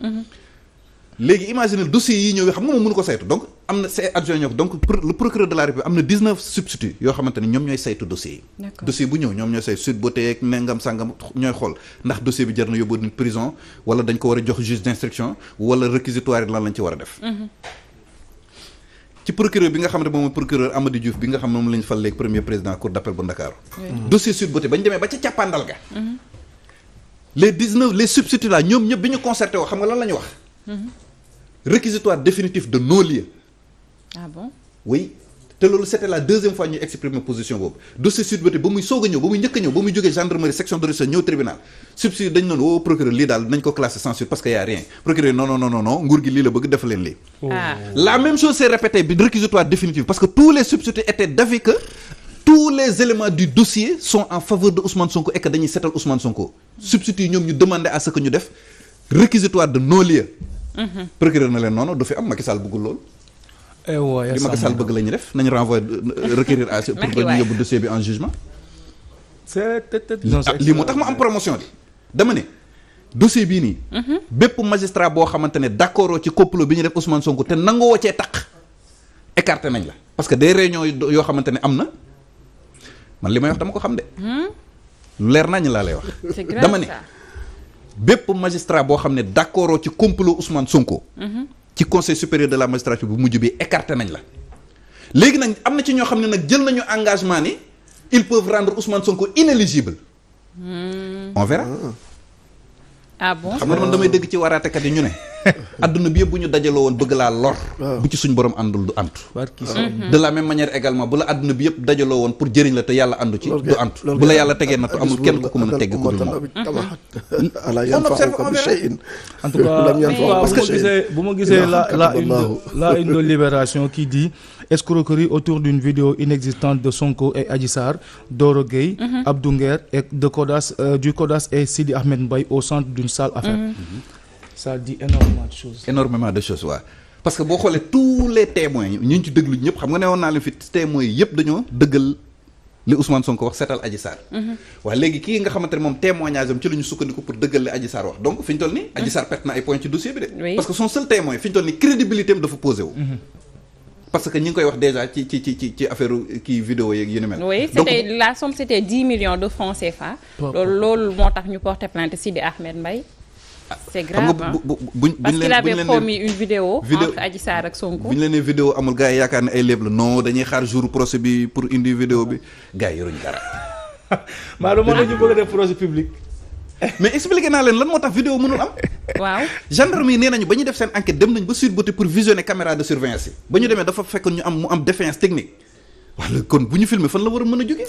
léegi imagine dossiers yi ñëw xam nga moom mënu ko saytu donc am na say adjoint ñoo donc le procureur de la République am na 19 substituts yoo xamante ni ñoom ñooy saytu dossiers yi. dossier bu ñëw ñoom ñooy saytu Sweet Beauté ak nangam sangam ñooy xool ndax dossier bi jar na yóbbu nit prison wala dañ ko war a jox juge d'instruction wala réquisitoire lan lañ ci war a def. ci procureur bi nga xam ne moom mooy procureur Amady Diouf bi nga xam ne moom lañ fal léegi premier président cour d'appel bu Ndakaaru. dossier Sweet Beauté bañ demee ba ca càppandal ga. les substituts là ñoom ñëpp bi ñu concerté woo xam nga lan la ñu wax. réquisitoire définitif de non-lieu. Ah bon? Oui te loolu c'était la deuxième fois ñuy exprimer position boobu dossier Sweet Beauté ba muy soog a ñëw ba muy njëkk a ñëw ba muy jógee gendarmerie section de recherche ñëw tribunal substitut dañ noonu woo procureur lii daal nañ ko classé sans suite parce que y a rien procureur non nguur gi lii la bëgg def leen lii. La même chose s'est répétée bi réquisitoire définitif parce que tous les substituts étaient d'avis que tous les éléments du dossier sont en faveur de Ousmane Sonko et que dañuy seetal Ousmane Sonko substitut ñoom ñu demandé à ce que ñu def réquisitoire de non-lieu. procureur na leen noonu du fi am Macky Sall bëggul loolu. li Macky Sall bëgg la ñuy def nañu renvoyer requérir à pour que ñu yóbbu dossier bi en jugement. lii moo tax mu am promotion bi dama ne dossier bii nii. bépp magistrat boo xamante ne d'accord ci complot bi ñu def Ousmane Sonko te nangoo cee taq écarté nañ la parce que des réunions yoo xamante ne am na man li may wax dama ko xam de. lu leer nañ laa lay wax. dama ne. bépp magistrat boo xam ne d'accord ci complot Ousmane Sonko. ci conseil supérieur de la magistrature bu mujj bi écarté nañ la. léegi nag am na ci ñoo xam ne nag jël nañu engagement ni ils peuvent rendre Ousmane Sonko inéligible. On verra. Ah bon xam nga man damay dégg ci waraatekat yi ñu ne. adduna bi yëpp bu ñu dajaloo woon bëgg laa lor. bu ci suñ borom àndul du antu. de la même manière également bu la adduna bi yëpp dajaloo woon pour jëriñ la te yàlla àndu ci du antu. bu la yàlla tegee nattu amul kenn ku ko mën a tegg ko dul moom. en tout cas bu ma gisee la une de Libération qui dit escroquerie autour d'une vidéo inexistante de Sonko et Adji Sarr, Doro Gueye, Abdou Nguer et de Kodas du Kodas et Sidi Ahmed Mbaye au centre d'une sale affaire. Ça dit énormément de choses. Waaw parce que boo xoolee tous les témoins ñu ci déglu ñëpp xam nga ne woon naa leen fi témoins yi yëpp dañoo dëggal li Ousmane Sonko wax seetal Adji Sarr. waaw léegi kii nga xamante ne moom témoignage am ci la ñu sukkandiku pour dëggal li Adji Sarr wax donc fi ñu toll nii. Adji Sarr perte na ay points ci dossier bi de. parce que son seul témoin fi ñu toll nii crédibilité am dafa posé wu. parce que ñi ngi koy wax déjà ci affaire kii vidéo yeeg yu ni mel. oui c'était la somme c'était 10 millions de francs CFA. loolu moo tax ñu porter plainte Sidi Ahmed Mbaye. c'est grave parce qu'il avait promis une vidéo entre Adji Sarr ak Sonko. bu ñu leen ne vidéo amul gars yi yaakaar ne ay léeb la non dañuy xaar jour procès bi pour indi vidéo bi gars yi yoruñu dara. maa doon mën nañu bëgg a def procès public. mais expliqué naa leen lan moo tax vidéo mënul am. waaw gendarme yi nee nañu ba ñu def seen enquête dem nañ ba Sweet Beauté pour visionner caméra de surveillance yi ba ñu demee dafa fekk mu am défaillance technique wala kon bu ñu filmer fan la war a mën a jógee.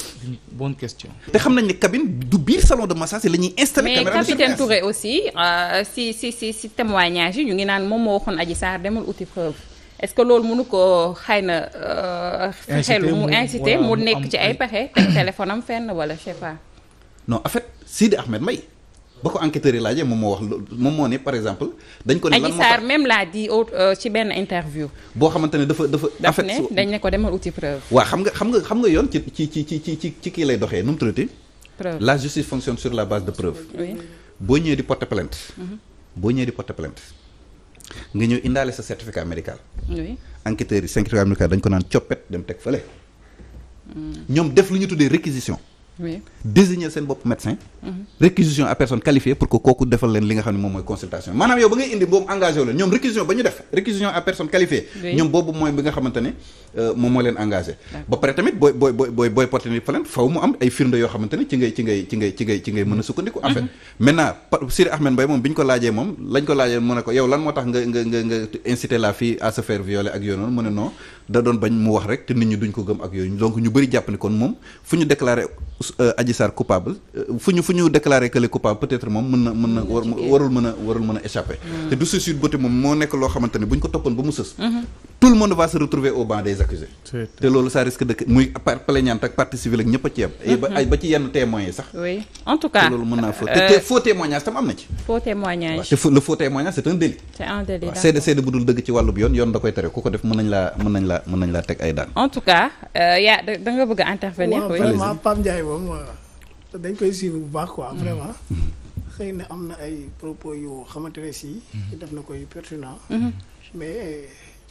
bonne question. te xam nañ ne cabine du biir salon de massage la ñuy installé. caméra de surveillance mais capitaine Touré aussi si témoignage yi ñu ngi naan moom moo waxoon Adji Sarr demul uti preuve est-ce que loolu mënu ko xëy na fexelu mu incité mu nekk ci ay pexe teg téléphone am fenn wala je sais pas. non en fait Sidi Ahmed Mbaye ba ko enquêteurs yi laajee moom moo wax moom moo ne par exemple. dañ ko ne lan moo tax Adji Sarr même l'a dit ci benn interview. boo xamante ne dafa. en fait dañ ne ko demal uti preuve. waaw xam nga yoon ci kii lay doxee nu mu tuddati. preuve la justice fonctionne sur la base de preuve. oui boo ñëwee di porter plainte. nga ñëw indaale sa certificat médical. oui enquêteurs yi certificat médical dañ ko naan coppet dem teg fële. ñoom def lu ñu tuddee réquisition. oui désigner seen bopp médecin. réquisition à personne qualifiée pour que kooku defal leen li nga xam ne moom mooy consultation maanaam yow ba ngay indi boobu engagé wu leen ñoom réquisition ba ñu def réquisition à personne qualifiée. ñoom boobu mooy bi nga xamante ne moom moo leen engagé. ba pare tamit booy porté ni plainte faw mu am ay firnde yoo xamante ne ci ngay mën a sukkandiku. en fait maintenant Sidi Ahmed Mbaye moom bi ñu ko laajee moom lañ ko laajee mu ne ko yow lan moo tax nga inciter la fille à se faire violer ak yooyu noonu mu ne non da doon bañ mu wax rek te nit ñi duñ ko gëm ak yooyu donc ñu bëri jàpp ni kon moom fu ñu déclaré Adji Sarr coupable fu ñu déclaré que les coupable peut-être moom warul mën a échapper. te du Sweet Beauté moom moo nekk loo xamante ne bu ñu ko toppoon ba mu sës. tout le monde va se retrouver au banc des accusés. te loolu ça risque de muy plaignante ak partie civile ak ñëpp a ci yem. ba ci yenn témoins yi sax. oui en tout cas te loolu mën naa faux te faux témoignage tam am na ci. faux témoignage te le faux témoignage c'est un délit. c'est un délit waaw seede bu dul dëgg ci wàllub yoon da koy tere ku ko def mën nañ laa teg ay daan. en tout cas yaa da nga bëgg a intervenir. waaw vraiment Pape Ndiaye moom dañ koy suivre bu baax quoi vraiment. xëy na am na ay propos yu xamante ne si. def na koy pertinent. mais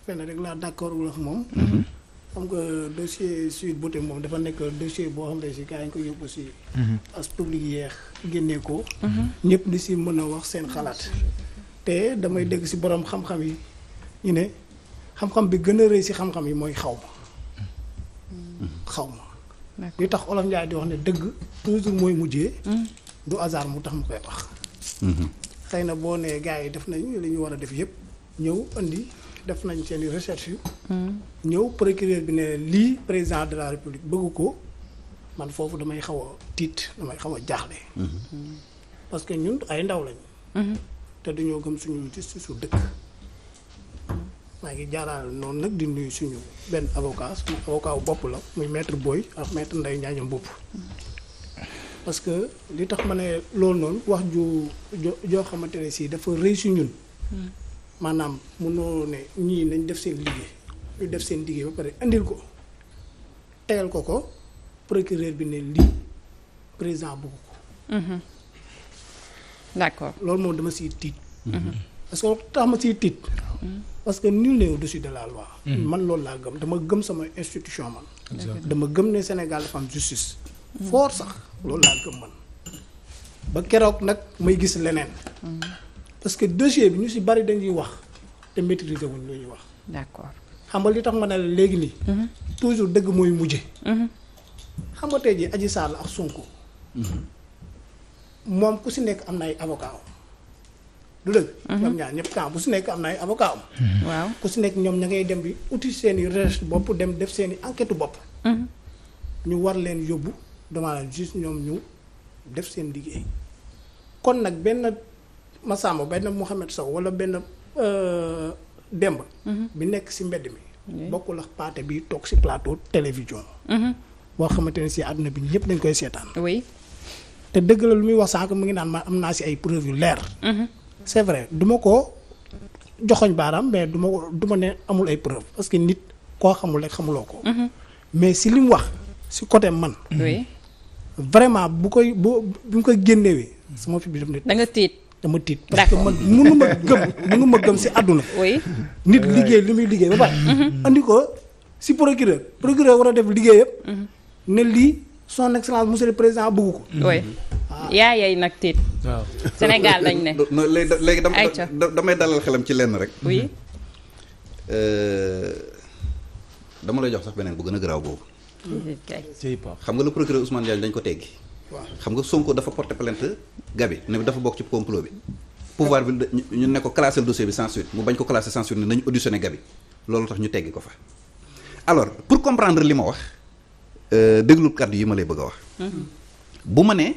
fenn rek laa d'accord wala moom. xam nga dossier Sweet Beauté moom dafa nekk dossier boo xam ne si gars yi ñu koy yóbbu si. as public yeex génnee ko. ñëpp di si mën a wax seen xalaat. te damay dégg si borom xam-xam yi ñu ne xam-xam bi gën a rëy si xam-xam yi mooy xaw ma. li tax Olof Njaay di wax ne dëgg toujours mooy mujjee. du hasard mu tax mu koy wax. xëy na boo nee gars yi def nañ li ñu war a def yëpp ñëw indi def nañ seen i recherche yu. ñëw procureur bi ne lii président de la république bëgg ko man foofu damay xaw a tiit damay xaw a jaaxle. parce que ñun ay ndaw lañ. te dañoo gëm suñu justice su dëkk. maa ngi jaaraale noonu nag di nuyu suñu benn avocat suñu avocat wu bopp la muy maître Boy ak maître Ndeye Ndiaye bopp. parce que li tax ma ne loolu noonu wax joo xamante ne si dafa rëy si ñun. maanaam mënoo ne ñii nañ def seen liggéey ñu def seen liggéey ba pare indil ko tegal ko procureur bi ne lii président bëgg ko. d'accord loolu moom dama siy tiit. parce que tax ma siy tiit. parce que nul n'est au-dessus de la loi. man loolu laa gëm dama gëm sama institution man. dama gëm ne Sénégal dafa am justice. fort sax loolu laa gëm man. ba keroog nag may gis leneen. parce que dossier bi ñu si bari dañuy wax te maîtriser wuñ lu ñuy wax. d'accord xam nga li tax ma ne la léegi nii. toujours dëgg mooy mujje. xam nga tey jii Adji Sarr ak Sonko. moom ku si nekk am na ay avocat du dëgg. ñoom ñaar ñëpp camp bu si nekk am na ay avocat waaw ku si nekk ñoom ña ngay dem bi uti seen i recherche bopp dem def seen i enquête bopp. ñu war leen yóbbu devant la justice ñoom ñu def seen liggéey. kon nag benn Massamba benn Mouhamed Sow wala benn Demba. bi nekk si mbedd mi. bokkul ak paate bi toog si plateau télévision. boo xamante ne si àdduna bi ñëpp dañ koy seetaan. oui. te dëgg la lu muy wax sànq mu ngi naan ma am naa si ay preuves yu leer. c'est vrai du ma ko joxoñ baaraam mais du ma ne amul ay preuves parce que nit koo xamul rek xamuloo ko. mais si li mu wax si côté man. oui. vraiment bu ñu koy génnewee sama fi bi def nit. da nga tiit. dama tiit parce que man mënu ma gëm si àdduna. oui. nit liggéey li muy liggéey ba pare. andi ko si procureur war a def liggéey yëpp. ne lii son excellence monsieur le président bëgg ko. oui. yaa yey nag tiit. waaw Sénégal dañ ne. léegi damay dalal xelam ci lenn rek. oui. dama lay jox sax beneen bu gën a garaaw boobu. kay. jëy Pape xam nga le procureur Ousmane Diagne dañ ko teggi. waaw xam nga Sonko dafa porter plainte Gabi ne dafa bokk ci complot bi pouvoir bi ñu ne ko classer le dossier bi sans suite mu bañ ko classer sans suite ne nañu auditionné Gabi loolu tax ñu teggi ko fa. alors pour comprendre li ma wax déglu kàddu yi ma lay bëgg a wax. bu ma nee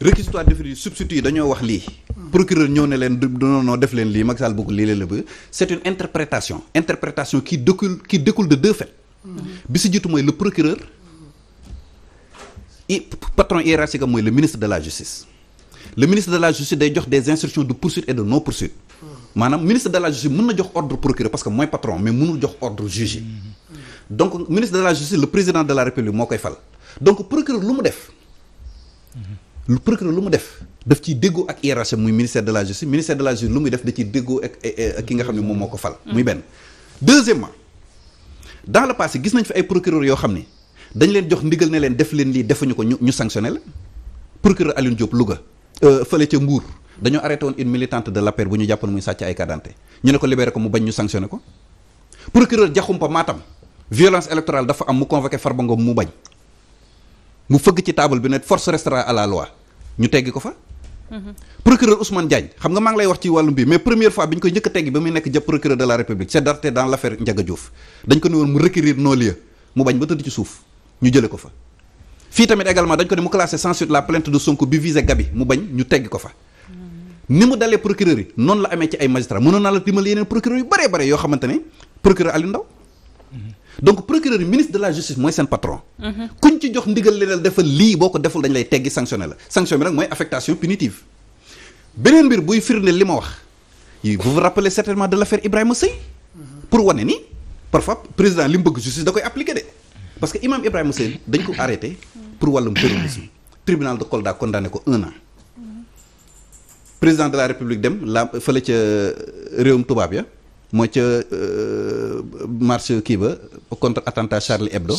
réquisitoire définitif substitut yi dañoo wax lii. procureur ñëw ne leen non def leen lii Macky Sall bëgg lii leen la bëgg c'est une interprétation qui découle de deux faits. bi si jiitu mooy le procureur patron hiérarchique mooy le ministre de la justice. le ministre de la justice day jox des instructions de poursuite et de non poursuite maanaam ministre de la justice mën na jox ordre procureur parce que mooy patron mais mënul jox ordre juge donc ministre de la justice le président de la république moo koy fal donc procureur lu mu def daf ciy déggoo ak hiérarchie muy ministère de la justice lu muy def da ciy déggoo ak ki nga xam ne moom moo ko fal muy benn. deuxièmement dans le passé gis nañ fi ay procureurs yoo xam ne dañ leen jox ndigal ne leen def leen lii defuñu ko ñu sanctionné la procureur Alioune Diop Louga fële ca Mbour dañoo arrêté woon une militante de l'APR bu ñu jàppoon muy sàcc ay carte d'identité ñu ne ko libéré ko mu bañ ñu sanctionné ko procureur Diakhoumpa Matam violence électorale dafa am mu convoqué Farba Ngom mu bañ mu fëgg ci table bi ne force restera à la loi ñu teggi ko fa procureur Ousmane Diagne xam nga maa ngi lay wax ci wàllum bi mais première fois bi ñu koy njëkk a teggi ba muy nekk jëpp procureur de la République c'est darté dans l'affaire Ndiaga Diouf dañ ko ne woon mu requérir non-lieu mu bañ ba tëdd ci suuf ñu jële ko fa fii tamit également dañ ko ne mu classé sans suite la plainte de Sonko bi visé Gabi mu bañ ñu teggi ko fa ni mu dalee procureur yi noonu la amee ci ay magistrats mënoon naa la dimal yeneen procureur yu bare yoo xamante ne procureur Aliou Ndao donc procureur yi ministre de la justice mooy seen patron kuñ ci jox ndigal leneen defal lii boo ko deful dañ lay teggi sanctionné la sanction bi nag mooy affectation punitive beneen mbir buy firndeel li ma wax vous vous rappelez certainement de l'affaire Ibrahima Seye pour wane ni parfois président li mu bëgg justice da koy appliquer de parce que imam Ibrahima Seye dañ ko arrêté pour wàllum terrorisme tribunal de Kolda condamné ko 1 an président de la république dem la fële ca réewum tubaab ya mooy ca marche kii ba contre attentat Charlie Hebdo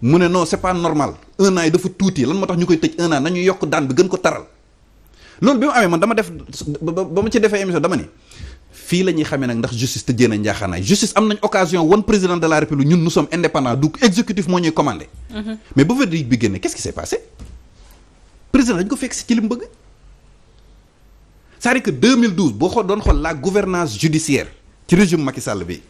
mu ne non c'est pas normal 1 an yi dafa tuuti lan moo tax ñu koy tëj 1 an nañu yokk daan bi gën ko taral loolu bi mu amee man dama def ba ma ci defee émission dama ni fii la ñuy xamee nag ndax justice tëjee na njaaxaanaay justice am nañ occasion won président de la république ñun nous sommes indépendants du exécutif moo ñuy commandé mais ba verdict bi génne qu'est-ce qui s'est passé président dañ ko fekk si ci li mu bëgg c'est-à-dire que 2012 boo doon xool la gouvernance judiciaire ci régime Macky Sall bi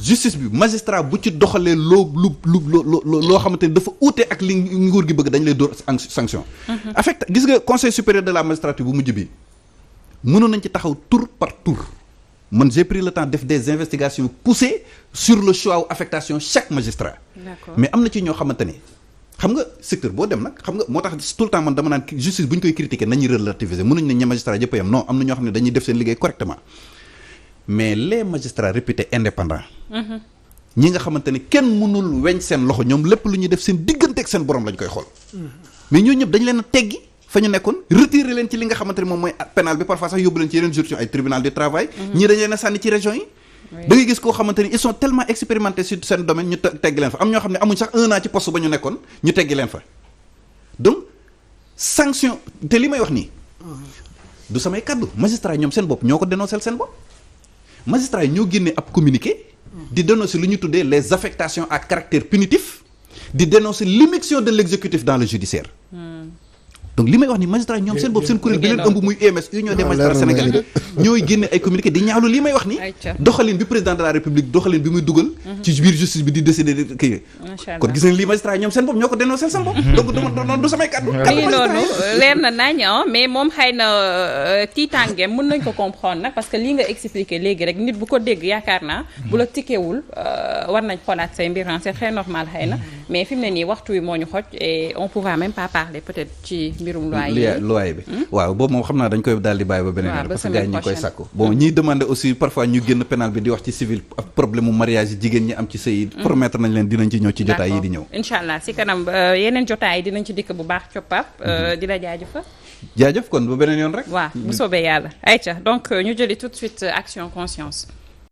justice bi magistrat bu ci doxalee loo xamante ni dafa uute ak li nguur gi bëgg dañ lay dóor sanction affecte gis nga conseil supérieur de la magistrature bu mujj bi mënoon nañ ci taxaw tour par tour man j'ai pris le temps def des investigations poussées sur le choix ou affectation chaque magistrat mais am na ci ñoo xamante ni xam nga secteur boo dem nag xam nga moo tax tout le temps man dama naan justice bu ñu koy critiquer nañuy relativiser mënuñ ne ña magistrat yëpp yam non am na ñoo xam ne dañuy def seen liggéey correctement mais les magistrats réputés indépendants ñi nga xamante ne kenn mënul weñ seen loxo ñoom lépp lu ñuy def seen diggante ak seen borom lañ koy xool mais ñooñu ñëpp dañ leen a teggi fa ñu nekkoon retirer leen ci li nga xamante ne moom mooy pénal bi parfois sax yóbbu leen ci yeneen juridiction ay tribunal du travail ñii dañ leen a sànni ci région yi da ngay gis koo xamante ni ils sont tellement expérimentés sur seen domaine ñu teggi leen fa am ñoo xam ne amuñ sax 1 an ci poste ba ñu nekkoon ñu teggi leen fa donc sanction te li may wax nii du samay kaddu magistrat ñoom seen bopp ñoo ko dénoncé seen bopp magistrat yi ñoo génnee ab communiqué di dénoncer lu ñu tuddee les affectations à caractère punitif di dénoncer l'immixtion de l'exécutif dans le judiciaire donc li may wax ni magistrat ñoom seen bopp seen kuréel gi leen ëmb muy UMS Union des magistrats sénégalais ñooy génne ay communiqué di ñaawlu li may wax ni doxalin bi président de la république doxalin bi muy dugal ci biir justice bi di décider kii kon gis nañ li magistrat ñoom seen bopp ñoo ko dénoncé seen bopp donc du samay kàddu lii noonu leer na nañ mais moom xëy na tiitangeem mën nañ ko comprendre nag parce que lii nga expliqué léegi rek nit bu ko dégg yaakaar naa bu la tikkewul war nañ xoolaat say mbir c'est très normal xëy na mais fi mu ne nii waxtu wi moo ñu xoj et on pourra même pas parler peut-être ci mbirum loi bi waaw boobu moom xam naa dañ koy daal di bàyyi ba beneen yoon parce que gars yi ñu koy sàkku bon ñiy demander aussi parfois ñu génn pénal bi di wax ci civil ak problème mu mariage yi jigéen ñi am ci sëy promettre nañ leen dinañ ci ñëw ci jotaay yi di ñëw incha allah si kanam yeneen jotaay yi dinañ ci dikk bu baax coppap di la jaajëf kon ba beneen yoon rek waaw bu soobee yàlla ayca donc ñu jëli tout de suite action conscience